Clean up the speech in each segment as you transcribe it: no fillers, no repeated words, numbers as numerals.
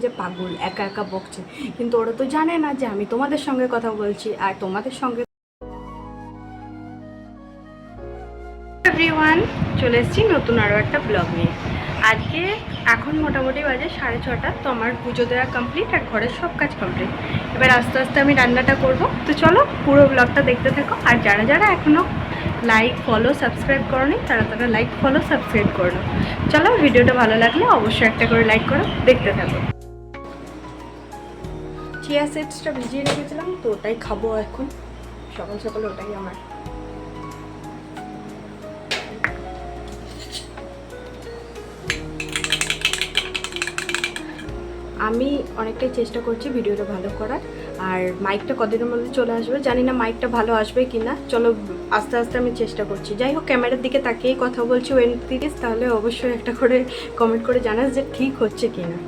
যে পাগল একা একা বকছে, কিন্তু ওরা তো জানে না যে আমি তোমাদের সঙ্গে কথা বলছি আর তোমাদের সঙ্গে। এভরিওয়ান, চলে এসেছি নতুন আরও একটা ব্লগ নিয়ে। আজকে এখন মোটামুটি বাজে 6:30। তো আমার পুজো দেওয়া কমপ্লিট আর ঘরের সব কাজ কমপ্লিট। এবার আস্তে আস্তে আমি রান্নাটা করব। তো চলো পুরো ব্লগটা দেখতে থাকো। আর যারা যারা এখনও লাইক ফলো সাবস্ক্রাইব করোনি তারা লাইক ফলো সাবস্ক্রাইব করো। চলো, ভিডিওটা ভালো লাগলে অবশ্যই একটা করে লাইক করো, দেখতে থাকো। চিয়া সিডসটা ভিজিয়ে রেখেছিলাম, তো ওটাই খাবো এখন। সকাল সকাল ওটাই আমার। আমি অনেকটাই চেষ্টা করছি ভিডিওটা ভালো করার। আর মাইকটা কদিনের মধ্যে চলে আসবে, জানি না মাইকটা ভালো আসবে কি না। চলো আস্তে আস্তে আমি চেষ্টা করছি। যাই হোক, ক্যামেরার দিকে তাকিয়েই কথা বলছি। ওয়েন প্লিজ তাহলে অবশ্যই একটা করে কমেন্ট করে জানাস যে ঠিক হচ্ছে কি না।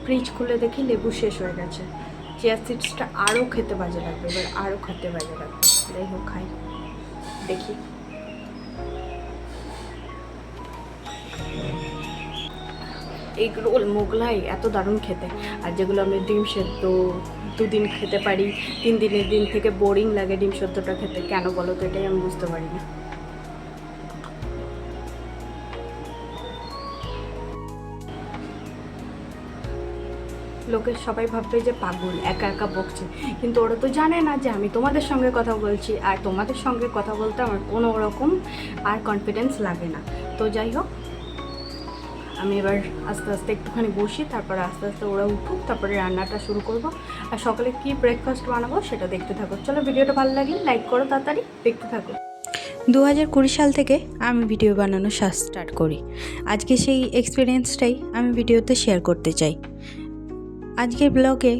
ফ্রিজ খুলে দেখি লেবু শেষ হয়ে গেছে। চিয়া সিডসটা আরও খেতে বাজে লাগবে, এবার আরও খেতে বাজে লাগবে। যাই হোক, খাই দেখি। এগ রোল মোগলাই এত দারুণ খেতে। আর যেগুলো আমি ডিম সেদ্ধ 2 দিন খেতে পারি, 3 দিনের দিন থেকে বোরিং লাগে ডিম সেদ্ধটা খেতে, কেন বলো তো? এটাই আমি বুঝতে পারি না। লোকের সবাই ভাববে যে পাগল একা একা বকছে, কিন্তু ওরা তো জানে না যে আমি তোমাদের সঙ্গে কথা বলছি আর তোমাদের সঙ্গে কথা বলতে আমার কোনো রকম আর কনফিডেন্স লাগে না। তো যাই হোক, আমি এবার আস্তে আস্তে একটুখানি বসি, তারপরে আস্তে আস্তে ওরা উঠুক, তারপরে রান্নাটা শুরু করব। আর সকালে কি ব্রেকফাস্ট বানাবো সেটা দেখতে থাকো। চলো, ভিডিওটা ভালো লাগলে লাইক করো, তাড়াতাড়ি দেখতে থাকো। 2020 সাল থেকে আমি ভিডিও বানানো স্টার্ট করি। আজকে সেই এক্সপিরিয়েন্সটাই আমি ভিডিওতে শেয়ার করতে চাই। আজকের ব্লগে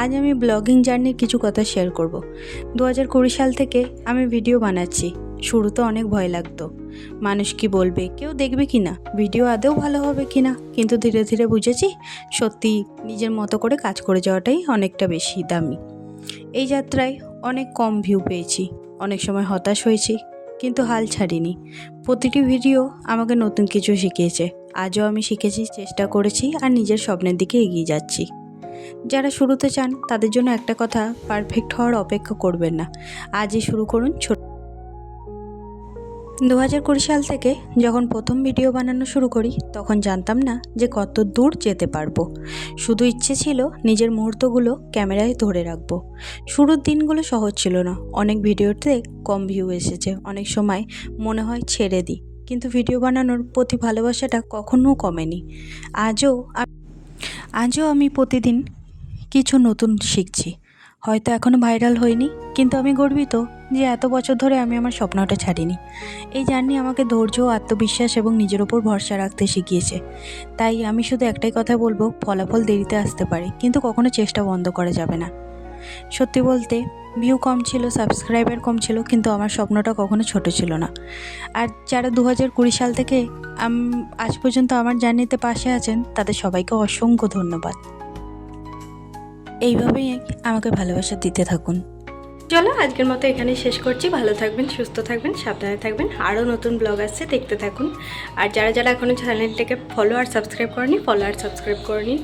আজ আমি ব্লগিং জার্নির কিছু কথা শেয়ার করব। 2020 সাল থেকে আমি ভিডিও বানাচ্ছি। শুরুতে অনেক ভয় লাগতো, মানুষ কি বলবে, কেউ দেখবে কি না, ভিডিও আদৌ ভালো হবে কি না। কিন্তু ধীরে ধীরে বুঝেছি সত্যি নিজের মতো করে কাজ করে যাওয়াটাই অনেকটা বেশি দামি। এই যাত্রায় অনেক কম ভিউ পেয়েছি, অনেক সময় হতাশ হয়েছি, কিন্তু হাল ছাড়িনি। প্রতিটি ভিডিও আমাকে নতুন কিছু শিখিয়েছে। আজও আমি শিখেছি, চেষ্টা করেছি আর নিজের স্বপ্নের দিকে এগিয়ে যাচ্ছি। যারা শুরুতে চান তাদের জন্য একটা কথা, পারফেক্ট হওয়ার অপেক্ষা করবেন না, আজই শুরু করুন। 2020 সাল থেকে যখন প্রথম ভিডিও বানানো শুরু করি তখন জানতাম না যে কত দূর যেতে পারবো। শুধু ইচ্ছে ছিল নিজের মুহূর্তগুলো ক্যামেরায় ধরে রাখবো। শুরুর দিনগুলো সহজ ছিল না, অনেক ভিডিওতে কম ভিউ এসেছে, অনেক সময় মনে হয় ছেড়ে দিই। কিন্তু ভিডিও বানানোর প্রতি ভালোবাসাটা কখনো কমেনি। আজও আমি প্রতিদিন কিছু নতুন শিখছি। হয়তো এখনও ভাইরাল হয়নি, কিন্তু আমি গর্বিত যে এত বছর ধরে আমি আমার স্বপ্নটা ছাড়িনি। এই জার্নি আমাকে ধৈর্য, আত্মবিশ্বাস এবং নিজের ওপর ভরসা রাখতে শিখিয়েছে। তাই আমি শুধু একটাই কথা বলবো, ফলাফল দেরিতে আসতে পারে, কিন্তু কখনো চেষ্টা বন্ধ করা যাবে না। সত্যি বলতে ভিউ কম ছিল, সাবস্ক্রাইবার কম ছিল, কিন্তু আমার স্বপ্নটা কখনো ছোট ছিল না। আর যারা 2020 সাল থেকে আজ পর্যন্ত আমার জার্নিতে পাশে আছেন তাদের সবাইকে অসংখ্য ধন্যবাদ। এইভাবেই আমাকে ভালোবাসা দিতে থাকুন। চলো আজকের মতো এখানেই শেষ করছি। ভালো থাকবেন, সুস্থ থাকবেন, সাবধানে থাকবেন। আরও নতুন ব্লগ আসছে, দেখতে থাকুন। আর যারা যারা এখনও চ্যানেলটাকে ফলো আর সাবস্ক্রাইব করেনি, ফলো আর সাবস্ক্রাইব করে নিন।